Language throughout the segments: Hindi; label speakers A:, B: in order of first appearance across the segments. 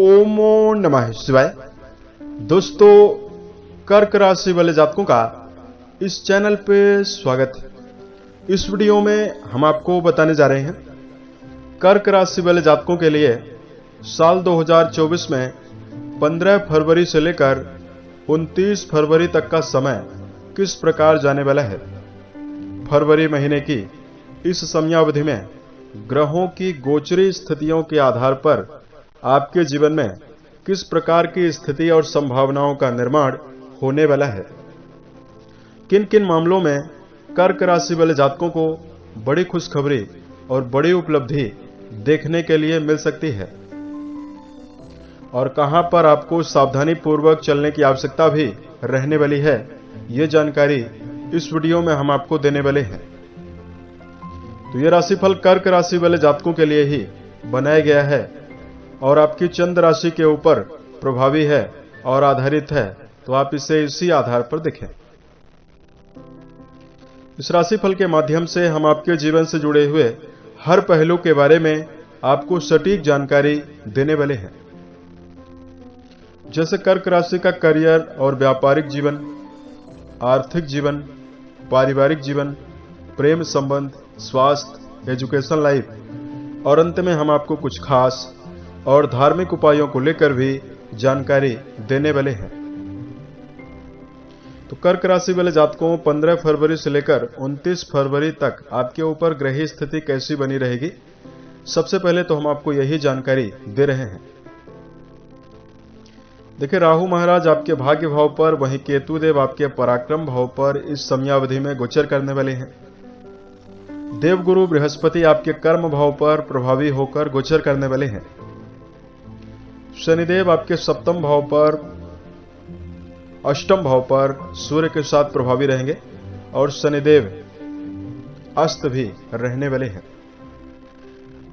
A: ओमो नमः शिवाय। दोस्तों, कर्क राशि वाले जातकों का इस चैनल पे स्वागत है। इस वीडियो में हम आपको बताने जा रहे हैं कर्क राशि वाले जातकों के लिए साल 2024 में 15 फरवरी से लेकर 29 फरवरी तक का समय किस प्रकार जाने वाला है। फरवरी महीने की इस समयावधि में ग्रहों की गोचरी स्थितियों के आधार पर आपके जीवन में किस प्रकार की स्थिति और संभावनाओं का निर्माण होने वाला है। किन किन मामलों में कर्क राशि वाले जातकों को बड़ी खुशखबरी और बड़ी उपलब्धि देखने के लिए मिल सकती है और कहां पर आपको सावधानी पूर्वक चलने की आवश्यकता भी रहने वाली है, ये जानकारी इस वीडियो में हम आपको देने वाले हैं। तो यह राशिफल कर्क राशि वाले जातकों के लिए ही बनाया गया है और आपकी चंद्र राशि के ऊपर प्रभावी है और आधारित है, तो आप इसे इसी आधार पर देखें। इस राशिफल के माध्यम से हम आपके जीवन से जुड़े हुए हर पहलू के बारे में आपको सटीक जानकारी देने वाले हैं, जैसे कर्क राशि का करियर और व्यापारिक जीवन, आर्थिक जीवन, पारिवारिक जीवन, प्रेम संबंध, स्वास्थ्य, एजुकेशन लाइफ और अंत में हम आपको कुछ खास और धार्मिक उपायों को लेकर भी जानकारी देने वाले हैं। तो कर्क राशि वाले जातकों 15 फरवरी से लेकर 29 फरवरी तक आपके ऊपर ग्रही स्थिति कैसी बनी रहेगी, सबसे पहले तो हम आपको यही जानकारी दे रहे हैं। देखिए, राहु महाराज आपके भाग्य भाव पर, वहीं केतु देव आपके पराक्रम भाव पर इस समयावधि में गोचर करने वाले हैं। देवगुरु बृहस्पति आपके कर्म भाव पर प्रभावी होकर गोचर करने वाले हैं। शनिदेव आपके सप्तम भाव पर, अष्टम भाव पर सूर्य के साथ प्रभावी रहेंगे और शनिदेव अस्त भी रहने वाले हैं।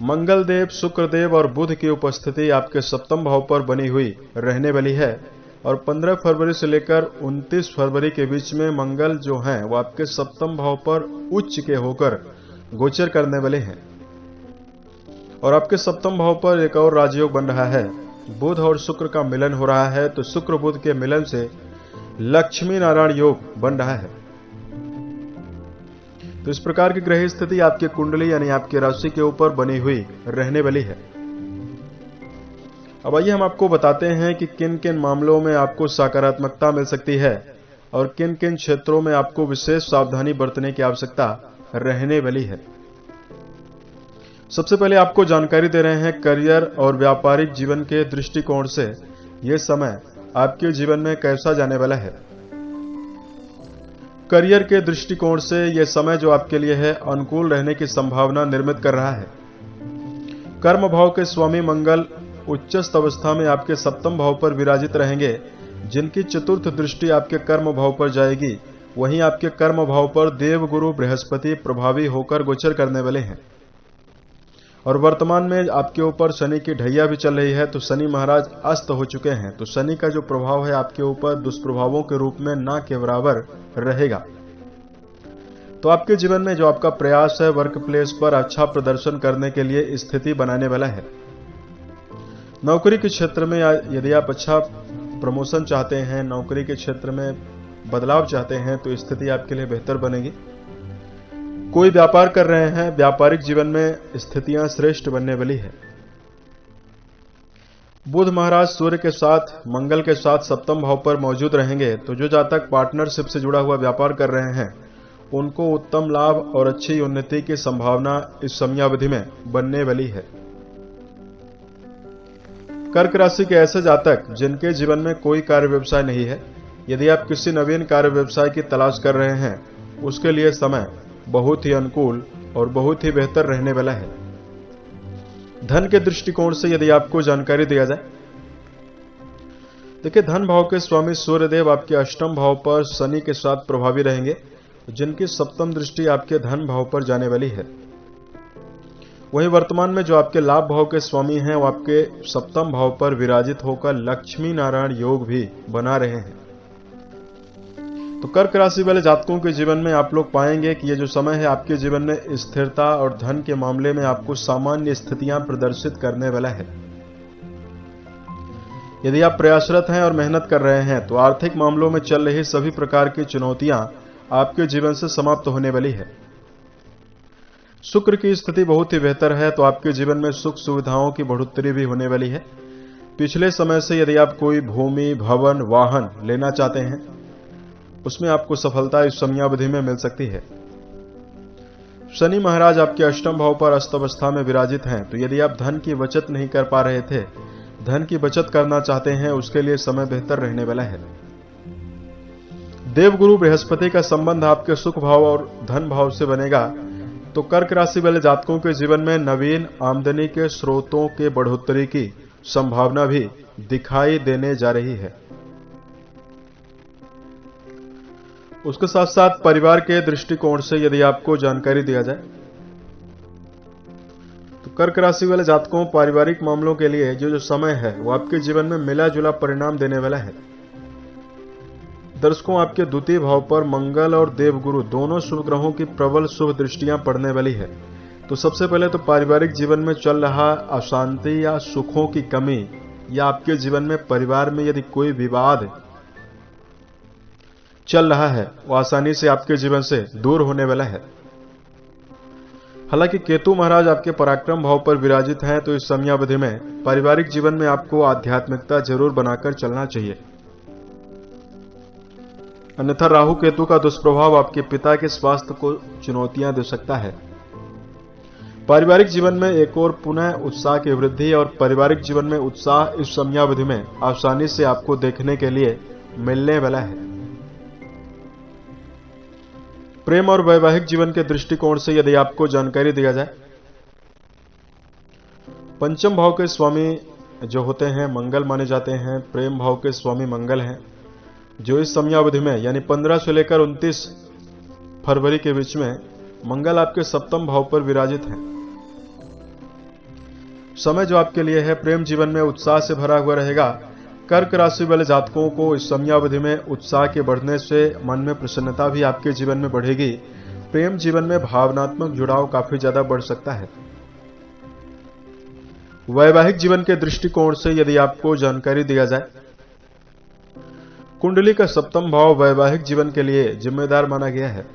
A: मंगल देव, शुक्र देव और बुध की उपस्थिति आपके सप्तम भाव पर बनी हुई रहने वाली है और 15 फरवरी से लेकर 29 फरवरी के बीच में मंगल जो हैं वो आपके सप्तम भाव पर उच्च के होकर गोचर करने वाले हैं और आपके सप्तम भाव पर एक और राजयोग बन रहा है। बुध और शुक्र का मिलन हो रहा है, तो शुक्र बुध के मिलन से लक्ष्मी नारायण योग बन रहा है। तो इस प्रकार की ग्रह स्थिति आपकी कुंडली यानी आपकी राशि के ऊपर बनी हुई रहने वाली है। अब आइए हम आपको बताते हैं कि किन किन मामलों में आपको सकारात्मकता मिल सकती है और किन किन क्षेत्रों में आपको विशेष सावधानी बरतने की आवश्यकता रहने वाली है। सबसे पहले आपको जानकारी दे रहे हैं करियर और व्यापारिक जीवन के दृष्टिकोण से यह समय आपके जीवन में कैसा जाने वाला है। करियर के दृष्टिकोण से यह समय जो आपके लिए है अनुकूल रहने की संभावना निर्मित कर रहा है। कर्म भाव के स्वामी मंगल उच्चस्थ अवस्था में आपके सप्तम भाव पर विराजित रहेंगे, जिनकी चतुर्थ दृष्टि आपके कर्म भाव पर जाएगी। वहीं आपके कर्म भाव पर देवगुरु बृहस्पति प्रभावी होकर गोचर करने वाले हैं और वर्तमान में आपके ऊपर शनि की ढैया भी चल रही है, तो शनि महाराज अस्त हो चुके हैं। तो शनि का जो प्रभाव है आपके ऊपर दुष्प्रभावों के रूप में ना के बराबर रहेगा। तो आपके जीवन में जो आपका प्रयास है वर्क प्लेस पर अच्छा प्रदर्शन करने के लिए स्थिति बनाने वाला है। नौकरी के क्षेत्र में यदि आप अच्छा प्रमोशन चाहते हैं, नौकरी के क्षेत्र में बदलाव चाहते हैं, तो स्थिति आपके लिए बेहतर बनेगी। कोई व्यापार कर रहे हैं, व्यापारिक जीवन में स्थितियां श्रेष्ठ बनने वाली है। बुध महाराज सूर्य के साथ, मंगल के साथ सप्तम भाव पर मौजूद रहेंगे, तो जो जातक पार्टनरशिप से जुड़ा हुआ व्यापार कर रहे हैं उनको उत्तम लाभ और अच्छी उन्नति की संभावना इस समयावधि में बनने वाली है। कर्क राशि के ऐसे जातक जिनके जीवन में कोई कार्य व्यवसाय नहीं है, यदि आप किसी नवीन कार्य व्यवसाय की तलाश कर रहे हैं, उसके लिए समय बहुत ही अनुकूल और बहुत ही बेहतर रहने वाला है। धन के दृष्टिकोण से यदि आपको जानकारी दिया जाए, देखिए, धन भाव के स्वामी सूर्यदेव आपके अष्टम भाव पर शनि के साथ प्रभावी रहेंगे, जिनकी सप्तम दृष्टि आपके धन भाव पर जाने वाली है। वहीं वर्तमान में जो आपके लाभ भाव के स्वामी हैं वो आपके सप्तम भाव पर विराजित होकर लक्ष्मी नारायण योग भी बना रहे हैं। तो कर्क राशि वाले जातकों के जीवन में आप लोग पाएंगे कि ये जो समय है आपके जीवन में स्थिरता और धन के मामले में आपको सामान्य स्थितियां प्रदर्शित करने वाला है। यदि आप प्रयासरत हैं और मेहनत कर रहे हैं तो आर्थिक मामलों में चल रही सभी प्रकार की चुनौतियां आपके जीवन से समाप्त होने वाली है। शुक्र की स्थिति बहुत ही बेहतर है, तो आपके जीवन में सुख सुविधाओं की बढ़ोतरी भी होने वाली है। पिछले समय से यदि आप कोई भूमि, भवन, वाहन लेना चाहते हैं, उसमें आपको सफलता इस समयावधि में मिल सकती है। शनि महाराज आपके अष्टम भाव पर अस्त अवस्था में विराजित हैं, तो यदि आप धन की बचत नहीं कर पा रहे थे, धन की बचत करना चाहते हैं, उसके लिए समय बेहतर रहने वाला है। देवगुरु बृहस्पति का संबंध आपके सुख भाव और धन भाव से बनेगा, तो कर्क राशि वाले जातकों के जीवन में नवीन आमदनी के स्रोतों के बढ़ोतरी की संभावना भी दिखाई देने जा रही है। उसके साथ साथ परिवार के दृष्टिकोण से यदि आपको जानकारी दिया जाए तो कर्क राशि वाले जातकों पारिवारिक मामलों के लिए जो समय है वो आपके जीवन में मिला जुला परिणाम देने वाला है। दर्शकों, आपके द्वितीय भाव पर मंगल और देवगुरु दोनों शुभ ग्रहों की प्रबल शुभ दृष्टियां पड़ने वाली है। तो सबसे पहले तो पारिवारिक जीवन में चल रहा अशांति या सुखों की कमी, या आपके जीवन में परिवार में यदि कोई विवाद चल रहा है, वो आसानी से आपके जीवन से दूर होने वाला है। हालांकि केतु महाराज आपके पराक्रम भाव पर विराजित हैं, तो इस समयावधि में पारिवारिक जीवन में आपको आध्यात्मिकता जरूर बनाकर चलना चाहिए। अन्यथा राहु केतु का दुष्प्रभाव आपके पिता के स्वास्थ्य को चुनौतियां दे सकता है। पारिवारिक जीवन में एक और पुनः उत्साह की वृद्धि और पारिवारिक जीवन में उत्साह इस समयावधि में आसानी से आपको देखने के लिए मिलने वाला है। प्रेम और वैवाहिक जीवन के दृष्टिकोण से यदि आपको जानकारी दिया जाए, पंचम भाव के स्वामी जो होते हैं मंगल माने जाते हैं। प्रेम भाव के स्वामी मंगल हैं, जो इस समयावधि में यानी 15 से लेकर 29 फरवरी के बीच में मंगल आपके सप्तम भाव पर विराजित हैं। समय जो आपके लिए है प्रेम जीवन में उत्साह से भरा हुआ रहेगा। कर्क राशि वाले जातकों को इस समयावधि में उत्साह के बढ़ने से मन में प्रसन्नता भी आपके जीवन में बढ़ेगी। प्रेम जीवन में भावनात्मक जुड़ाव काफी ज्यादा बढ़ सकता है। वैवाहिक जीवन के दृष्टिकोण से यदि आपको जानकारी दिया जाए, कुंडली का सप्तम भाव वैवाहिक जीवन के लिए जिम्मेदार माना गया है।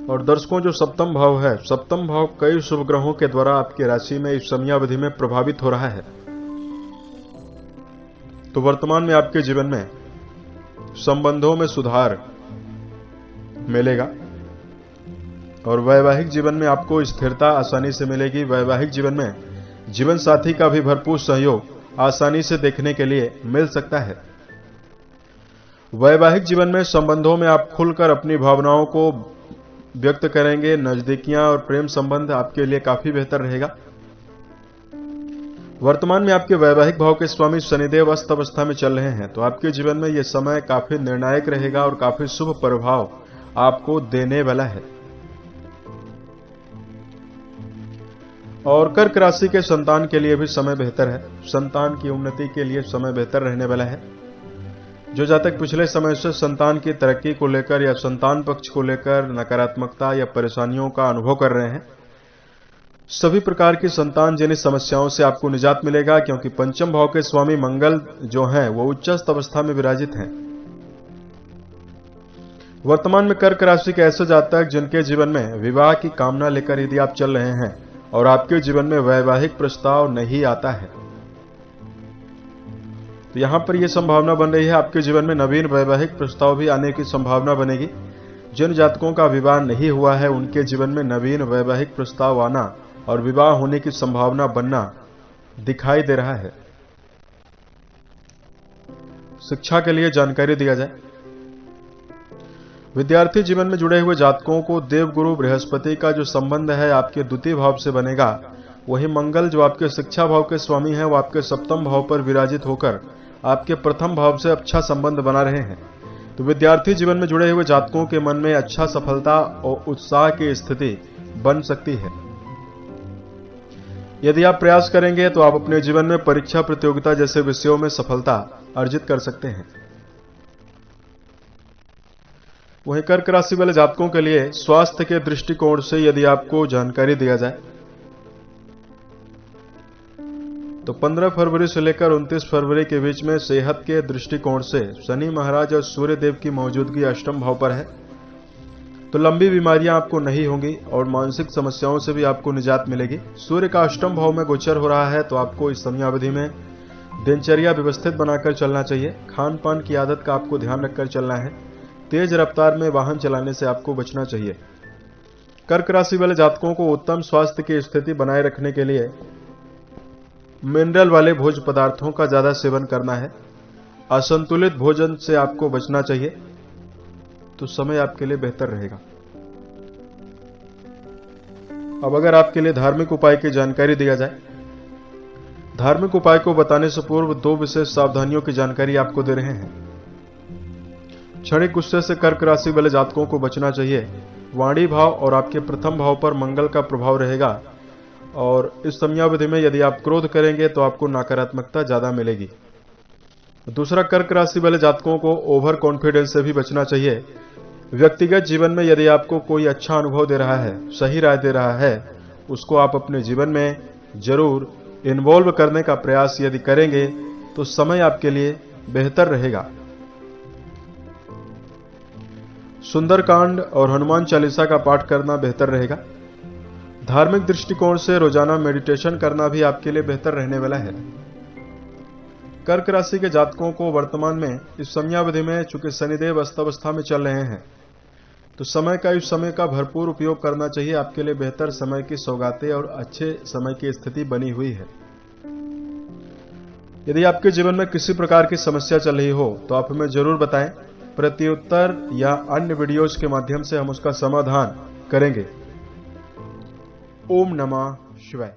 A: और दर्शकों, जो सप्तम भाव है, सप्तम भाव कई शुभ ग्रहों के द्वारा आपकी राशि में इस समयावधि में प्रभावित हो रहा है। तो वर्तमान में आपके जीवन में संबंधों में सुधार मिलेगा और वैवाहिक जीवन में आपको स्थिरता आसानी से मिलेगी। वैवाहिक जीवन में जीवन साथी का भी भरपूर सहयोग आसानी से देखने के लिए मिल सकता है। वैवाहिक जीवन में संबंधों में आप खुलकर अपनी भावनाओं को व्यक्त करेंगे। नजदीकियां और प्रेम संबंध आपके लिए काफी बेहतर रहेगा। वर्तमान में आपके वैवाहिक भाव के स्वामी शनिदेव अस्त अवस्था में चल रहे हैं, तो आपके जीवन में यह समय काफी निर्णायक रहेगा और काफी शुभ प्रभाव आपको देने वाला है। और कर्क राशि के संतान के लिए भी समय बेहतर है। संतान की उन्नति के लिए समय बेहतर रहने वाला है। जो जातक पिछले समय से संतान की तरक्की को लेकर या संतान पक्ष को लेकर नकारात्मकता या परेशानियों का अनुभव कर रहे हैं, सभी प्रकार की संतान जनित समस्याओं से आपको निजात मिलेगा, क्योंकि पंचम भाव के स्वामी मंगल जो हैं वो उच्चस्थ अवस्था में विराजित हैं। वर्तमान में कर्क राशि के ऐसे जातक जिनके जीवन में विवाह की कामना लेकर यदि आप चल रहे हैं और आपके जीवन में वैवाहिक प्रस्ताव नहीं आता है, तो यहां पर यह संभावना बन रही है आपके जीवन में नवीन वैवाहिक प्रस्ताव भी आने की संभावना बनेगी। जिन जातकों का विवाह नहीं हुआ है उनके जीवन में नवीन वैवाहिक प्रस्ताव आना और विवाह होने की संभावना बनना दिखाई दे रहा है। शिक्षा के लिए जानकारी दिया जाए, विद्यार्थी जीवन में जुड़े हुए जातकों को देवगुरु बृहस्पति का जो संबंध है आपके द्वितीय भाव से बनेगा। वही मंगल जो आपके शिक्षा भाव के स्वामी हैं वो आपके सप्तम भाव पर विराजित होकर आपके प्रथम भाव से अच्छा संबंध बना रहे हैं। तो विद्यार्थी जीवन में जुड़े हुए जातकों के मन में अच्छा सफलता और उत्साह की स्थिति बन सकती है। यदि आप प्रयास करेंगे तो आप अपने जीवन में परीक्षा प्रतियोगिता जैसे विषयों में सफलता अर्जित कर सकते हैं। वहीं कर्क राशि वाले जातकों के लिए स्वास्थ्य के दृष्टिकोण से यदि आपको जानकारी दिया जाए तो 15 फरवरी से लेकर 29 फरवरी के बीच में सेहत के दृष्टिकोण से शनि महाराज और सूर्य देव की मौजूदगी अष्टम भाव पर है, तो लंबी बीमारियां आपको नहीं होंगी और मानसिक समस्याओं से भी आपको निजात मिलेगी। सूर्य का अष्टम भाव में गोचर हो रहा है, तो आपको इस समयावधि में दिनचर्या व्यवस्थित बनाकर चलना चाहिए। खान पान की आदत का आपको ध्यान रखकर चलना है। तेज रफ्तार में वाहन चलाने से आपको बचना चाहिए। कर्क राशि वाले जातकों को उत्तम स्वास्थ्य की स्थिति बनाए रखने के लिए मिनरल वाले भोज्य पदार्थों का ज्यादा सेवन करना है। असंतुलित भोजन से आपको बचना चाहिए, तो समय आपके लिए बेहतर रहेगा। अब अगर आपके लिए धार्मिक उपाय की जानकारी दिया जाए, धार्मिक उपाय को बताने से पूर्व 2 विशेष सावधानियों की जानकारी आपको दे रहे हैं। क्षणिक गुस्से से कर्क राशि वाले जातकों को बचना चाहिए। वाणी भाव और आपके प्रथम भाव पर मंगल का प्रभाव रहेगा और इस समयावधि में यदि आप क्रोध करेंगे तो आपको नकारात्मकता ज्यादा मिलेगी। दूसरा, कर्क राशि वाले जातकों को ओवर कॉन्फिडेंस से भी बचना चाहिए। व्यक्तिगत जीवन में यदि आपको कोई अच्छा अनुभव दे रहा है, सही राय दे रहा है, उसको आप अपने जीवन में जरूर इन्वॉल्व करने का प्रयास यदि करेंगे तो समय आपके लिए बेहतर रहेगा। सुंदरकांड और हनुमान चालीसा का पाठ करना बेहतर रहेगा। धार्मिक दृष्टिकोण से रोजाना मेडिटेशन करना भी आपके लिए बेहतर रहने वाला है। कर्क राशि के जातकों को वर्तमान में इस समयावधि में चूंकि शनिदेव अस्तवस्था में चल रहे हैं, तो इस समय का भरपूर उपयोग करना चाहिए। आपके लिए बेहतर समय की सौगातें और अच्छे समय की स्थिति बनी हुई है। यदि आपके जीवन में किसी प्रकार की समस्या चल रही हो तो आप हमें जरूर बताएं। प्रत्युत्तर या अन्य वीडियोज के माध्यम से हम उसका समाधान करेंगे। ओम नमः शिवाय।